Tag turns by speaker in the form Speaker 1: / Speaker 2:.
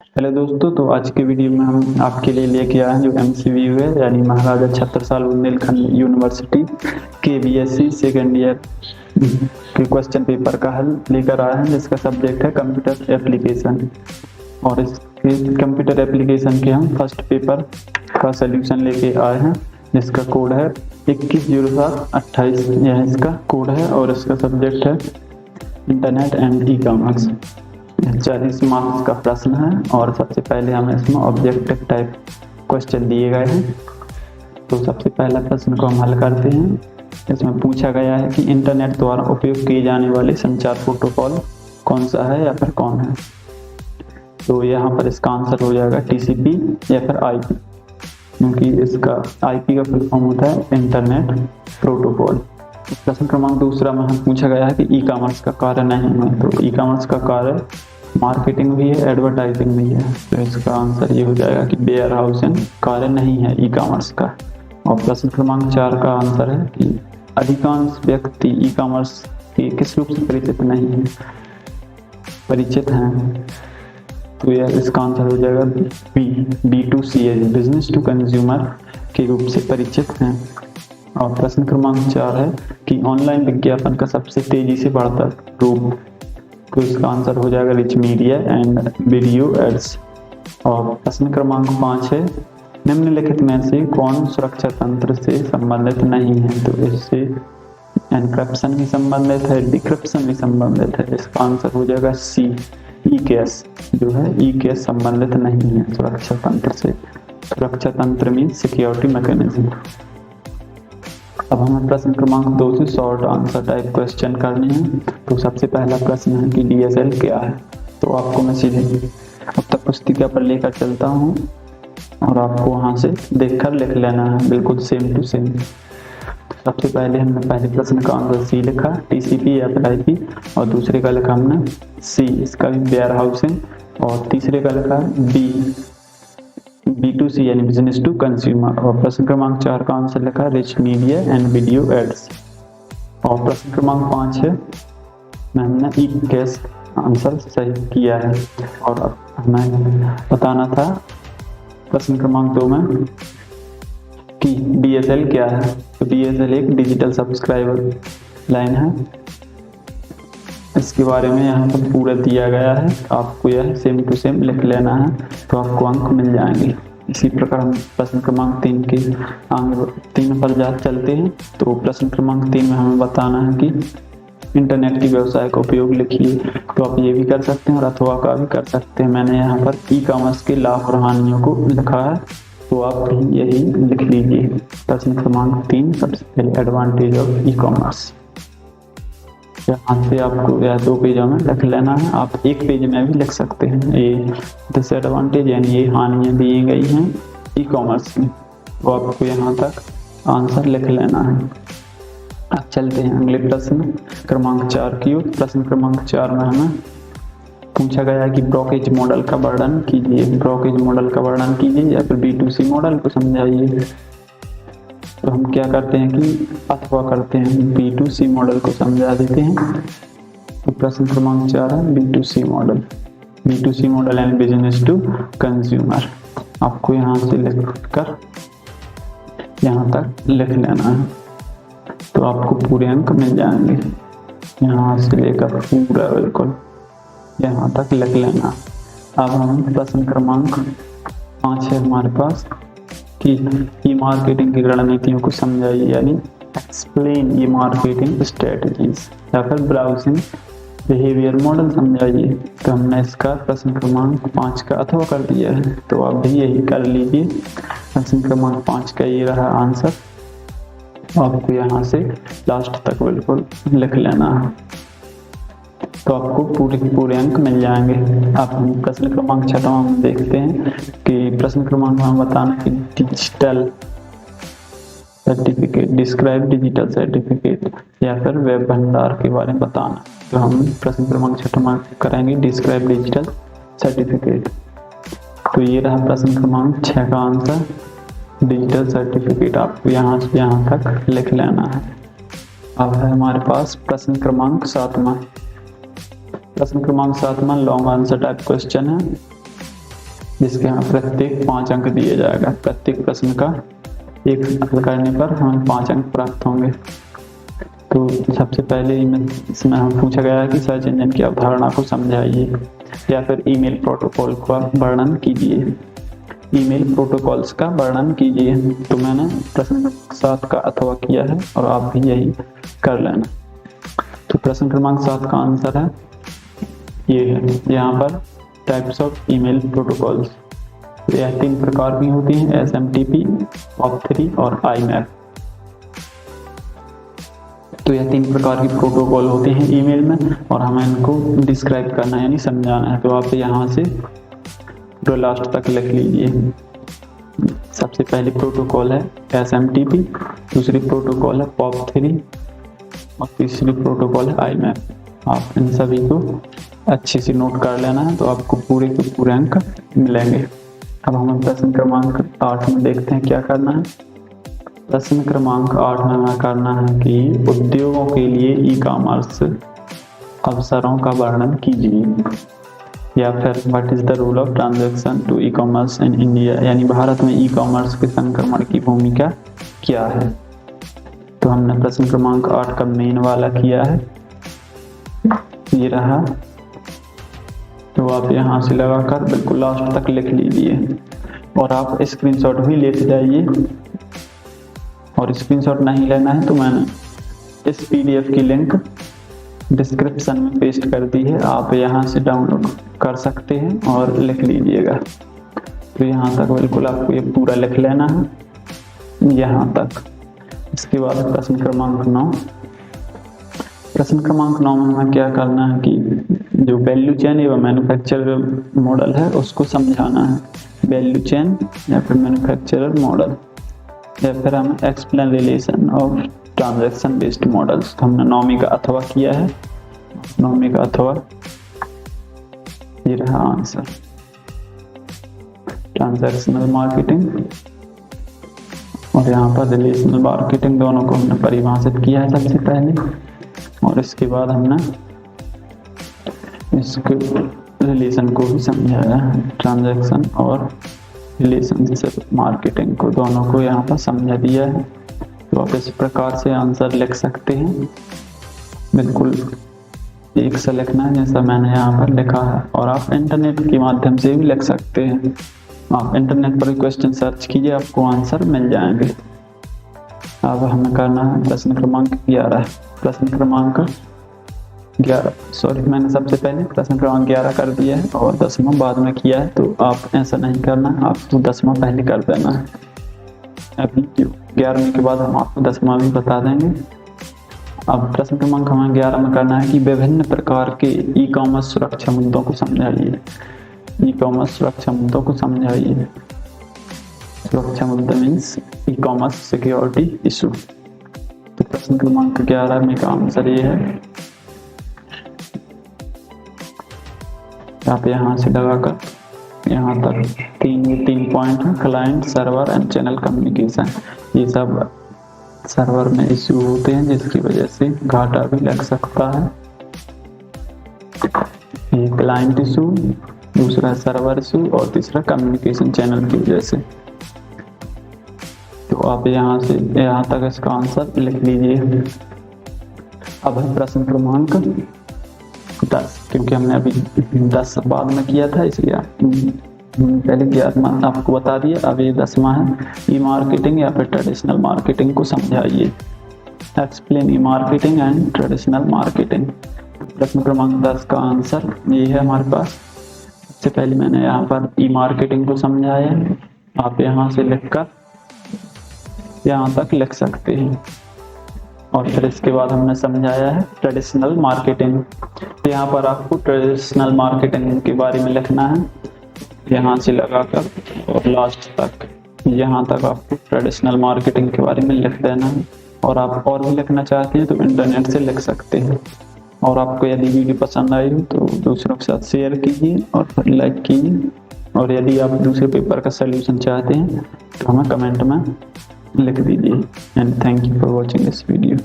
Speaker 1: Hello दोस्तों, तो आज के वीडियो में हम आपके लिए लेके आए हैं जो एमसीवीयू है, यानी महाराजा छत्रसाल बुंदेलखंड यूनिवर्सिटी के बीएससी सेकेंड ईयर के क्वेश्चन पेपर का हल लेकर आए हैं, जिसका सब्जेक्ट है कंप्यूटर एप्लीकेशन। और इस कंप्यूटर एप्लीकेशन के हम फर्स्ट पेपर का सलूशन लेके आए हैं, जिसका कोड है 210728। यह इसका कोड है और इसका सब्जेक्ट है internet and e commerce. 40 marks का प्रश्न है और सबसे पहले हमें इसमें ऑब्जेक्टिव टाइप क्वेश्चन दिए गए हैं। तो सबसे पहला प्रश्न को हम हल करते हैं। इसमें पूछा गया है कि इंटरनेट द्वारा उपयोग किए जाने वाले संचार प्रोटोकॉल कौन सा है या फिर कौन है। तो यहाँ पर इसका आंसर हो जाएगा टीसीपी या फिर आईपी, क्योंकि इसका आईपी का फुल फॉर्म होता है इंटरनेट प्रोटोकॉल। प्रश्न क्रमांक दूसरा में हम पूछा गया है कि ई कॉमर्स का कार्य नहीं है। तो ई कॉमर्स का कार्य मार्केटिंग भी है, एडवर्टाइजिंग भी है। तो इसका आंसर ये हो जाएगा कि वेयर हाउसिंग कार्य नहीं है ई कॉमर्स का। और प्रश्न क्रमांक 4 का आंसर है कि अधिकांश व्यक्ति ई कॉमर्स के किस रूप से परिचित नहीं है, परिचित हैं। तो यह इसका आंसर हो जाएगा B2C, बिजनेस टू कंज्यूमर के रूप से परिचित हैं। और प्रश्न क्रमांक 4 है कि ऑनलाइन विज्ञापन का सबसे तेजी से बढ़ता रूप। तो इसका आंसर हो जाएगा rich media and video ads. और प्रश्न क्रमांक 5 है निम्नलिखित में से कौन सुरक्षा तंत्र से संबंधित नहीं है। तो इससे एनक्रिप्शन भी संबंधित है, डिक्रिप्शन भी संबंधित है। इसका आंसर हो जाएगा सी, ई केस जो है ई केस संबंधित नहीं है सुरक्षा तंत्र से। सुरक्षा तंत्र मीन सिक्योरिटी मैकेनिज्म। अब हमें प्रश्न क्रमांक 2 से शॉर्ट आंसर टाइप क्वेश्चन करने हैं। तो सबसे पहला प्रश्न है कि डीएसएल क्या है। तो आपको मैं सीधे अब तक पुस्तिका पर लेकर चलता हूँ और आपको वहाँ से देखकर लिख लेना है, बिल्कुल सेम टू सेम। सबसे पहले हमने पहले प्रश्न का आंसर सी लिखा, टीसीपी या फिर आईपी, और दूसरे का लिखा हमने सी, इसका भी वेयर हाउसिंग, और तीसरे का लिखा B2C यानी बिजनेस टू कंज्यूमर। और प्रश्न क्रमांक 4 का आंसर लिखा rich media and video ads. और प्रश्न क्रमांक 5 है हमने ई केस आंसर सही किया है। और अब हमें बताना था प्रश्न क्रमांक 2 में कि DSL क्या है। तो DSL एक डिजिटल सब्सक्राइबर लाइन है। इसके बारे में यहाँ पर पूरा दिया गया है, आपको यह सेम टू सेम लिख लेना है तो आपको अंक मिल जाएंगे। इसी प्रकार हम प्रश्न क्रमांक 3 के आगे 3 पर चलते हैं। तो प्रश्न क्रमांक 3 में हमें बताना है कि इंटरनेट की व्यवसाय का उपयोग लिखिए। तो आप ये भी कर सकते हैं और अथवा का भी कर सकते हैं। मैंने यहाँ पर ई कॉमर्स के लाभ और हानियों को लिखा है, तो आप भी यही लिख लीजिए। प्रश्न क्रमांक 3 सबसे पहले एडवांटेज ऑफ ई कॉमर्स। यहाँ से आपको यह 2 पेजों में लिख लेना है। आप एक पेज में भी लिख सकते हैं। ये डिसएडवांटेज यानी ये हानियाँ दी गई हैं ई कॉमर्स में, तो आपको यहाँ तक आंसर लिख लेना है। अब चलते हैं अगले प्रश्न क्रमांक 4 की ओर। प्रश्न क्रमांक 4 में हमें पूछा गया है कि ब्रोकेज मॉडल का वर्णन कीजिए। ब्रोकेज मॉडल का वर्णन कीजिए या फिर B2C मॉडल को समझाइए। तो हम क्या करते हैं कि अथवा करते हैं, B2C मॉडल को समझा देते हैं। तो प्रश्न क्रमांक 4 है B2C model. B2C model and business to consumer. आपको यहाँ से लिखकर यहाँ तक लिख लेना है तो आपको पूरे अंक मिल जाएंगे। यहाँ से लेकर पूरा बिल्कुल यहाँ तक लिख लेना। अब हम प्रश्न क्रमांक 5 है हमारे पास कि ई मार्केटिंग की रणनीतियों को समझाइए, यानी एक्सप्लेन ई मार्केटिंग स्ट्रेटजीज, या फिर ब्राउजिंग बिहेवियर मॉडल समझाइए। तो हमने इसका प्रश्न क्रमांक 5 का अथवा कर दिया है, तो आप भी यही कर लीजिए। प्रश्न क्रमांक 5 का ये रहा आंसर। आपको यहाँ से लास्ट तक बिल्कुल लिख लेना है तो आपको पूरे अंक मिल जाएंगे। अब हम प्रश्न क्रमांक 6 में देखते हैं कि प्रश्न क्रमांक में बताना कि digital certificate, describe digital certificate, या फिर वेब भंडार के बारे में बताना। तो हम प्रश्न क्रमांक 6 में करेंगे डिस्क्राइब डिजिटल सर्टिफिकेट। तो ये रहा प्रश्न क्रमांक 6 का आंसर, डिजिटल सर्टिफिकेट। आपको यहाँ से यहाँ तक लिख लेना है। अब है हमारे पास प्रश्न क्रमांक 7 में। प्रश्न क्रमांक 7 में लॉन्ग आंसर टाइप क्वेश्चन है। जिसके हमें प्रत्येक 5 अंक दिए जाएगा। प्रत्येक प्रश्न का एक हल करने पर हमें 5 अंक प्राप्त होंगे। तो सबसे पहले इसमें हम पूछा गया है कि सर्च इंजन की अवधारणा को समझाइए या फिर ईमेल प्रोटोकॉल का वर्णन कीजिए। ईमेल प्रोटोकॉल्स का वर्णन कीजिए। तो मैंने प्रश्न 7 का अथवा किया है और आप भी यही कर लेना। तो प्रश्न क्रमांक 7 का आंसर है ये है यहाँ पर टाइप्स ऑफ ईमेल प्रोटोकॉल्स। यह 3 प्रकार की होती हैं, SMTP, POP3 और IMAP। तो यह 3 प्रकार की प्रोटोकॉल होते हैं ईमेल में और हमें इनको डिस्क्राइब करना है यानी समझाना है। तो आप यहाँ से जो लास्ट तक लिख लीजिए। सबसे पहली प्रोटोकॉल है SMTP, दूसरी प्रोटोकॉल है POP3 और तीसरी प्रोटोकॉल है IMAP। आप इन सभी को अच्छे से नोट कर लेना है तो आपको पूरे के पूरे अंक मिलेंगे। अब हम प्रश्न क्रमांक 8 में देखते हैं क्या करना है। प्रश्न क्रमांक 8 में हमें करना है कि उद्योगों के लिए ई-कॉमर्स अवसरों का वर्णन कीजिए या फिर what is the role of transaction to e commerce in India, यानी भारत में ई कॉमर्स के संक्रमण की भूमिका क्या है। तो हमने प्रश्न क्रमांक 8 का मेन वाला किया है, ये रहा। तो आप यहाँ से लगाकर बिल्कुल लास्ट तक लिख लीजिए और आप स्क्रीनशॉट भी लेते जाइए। और स्क्रीनशॉट नहीं लेना है तो मैंने इस PDF की लिंक डिस्क्रिप्शन में पेस्ट कर दी है, आप यहाँ से डाउनलोड कर सकते हैं और लिख लीजिएगा। तो यहाँ तक बिल्कुल आपको ये पूरा लिख लेना है यहाँ तक। इसके बाद प्रश्न क्रमांक 9। प्रश्न क्रमांक 9 में हमें क्या करना है कि जो वैल्यू चेन एवं मैन्युफैक्चरर मॉडल है उसको समझाना है। वैल्यू चेन या फिर मैन्युफैक्चरर मॉडल या फिर हमें explain relation of transaction based models. तो हमने 9वीं का अथवा किया है। 9वीं का अथवा ये रहा आंसर, ट्रांजैक्शनल मार्केटिंग और यहाँ पर रिलेशनल मार्केटिंग, दोनों को हमने परिभाषित किया है सबसे पहले और इसके बाद हमने इसके रिलेशन को भी समझाया है। ट्रांजैक्शन और रिलेशनशिप मार्केटिंग को दोनों को यहाँ पर समझा दिया है। तो आप इस प्रकार से आंसर लिख सकते हैं, बिल्कुल एक से लिखना है जैसा मैंने यहाँ पर लिखा है। और आप इंटरनेट के माध्यम से भी लिख सकते हैं। आप इंटरनेट पर क्वेश्चन सर्च कीजिए, आपको आंसर मिल जाएंगे। अब हमें करना है प्रश्न क्रमांक 11। प्रश्न क्रमांक 11 सॉरी, मैंने सबसे पहले प्रश्न क्रमांक 11 कर दिया है और 10वां बाद में किया है। तो आप ऐसा नहीं करना, आपको 10वां पहले कर देना है। अभी 11वीं के बाद हम आपको 10वां भी बता देंगे। अब प्रश्न क्रमांक हमें 11 में करना है कि विभिन्न प्रकार के ई कॉमर्स सुरक्षा मुद्दों को समझाइए। ई कॉमर्स सुरक्षा मुद्दों को समझाइए। सुरक्षा मुद्दे means e commerce security issue. तो प्रश्न क्रमांक 11 में का आंसर ये है, आप यहाँ से लगाकर यहाँ तक तीन पॉइंट है। Client, server and channel communication, ये सब सर्वर में इश्यू होते हैं जिसकी वजह से घाटा भी लग सकता है। ये क्लाइंट इशू, दूसरा सर्वर इशू और तीसरा कम्युनिकेशन चैनल की वजह से। तो आप यहाँ से यहाँ तक इसका आंसर लिख लीजिए। अब है प्रश्न क्रमांक 10, क्योंकि हमने अभी 10 बाद में किया था इसलिए पहले 11वां आपको बता दिया। अब ये 10वां है, ई मार्केटिंग या फिर ट्रेडिशनल मार्केटिंग को समझाइए। Explain E marketing and traditional marketing. प्रश्न क्रमांक 10 का आंसर ये है हमारे पास। सबसे पहले मैंने यहाँ पर ई मार्केटिंग को समझाया है, आप यहाँ से लिखकर यहाँ तक लिख सकते हैं। और फिर इसके बाद हमने समझाया है ट्रेडिशनल मार्केटिंग। यहाँ पर आपको ट्रेडिशनल मार्केटिंग के बारे में लिखना है, यहाँ से लगाकर और लास्ट तक यहाँ तक आपको ट्रेडिशनल मार्केटिंग के बारे में लिख देना है। और आप और भी लिखना चाहते हैं तो इंटरनेट से लिख सकते हैं। और आपको यदि वीडियो पसंद आई हो तो दूसरों के साथ शेयर कीजिए और फिर लाइक कीजिए। और यदि आप दूसरे पेपर का सलूशन चाहते हैं तो हमें कमेंट में लिख दीजिए। And thank you for watching this video.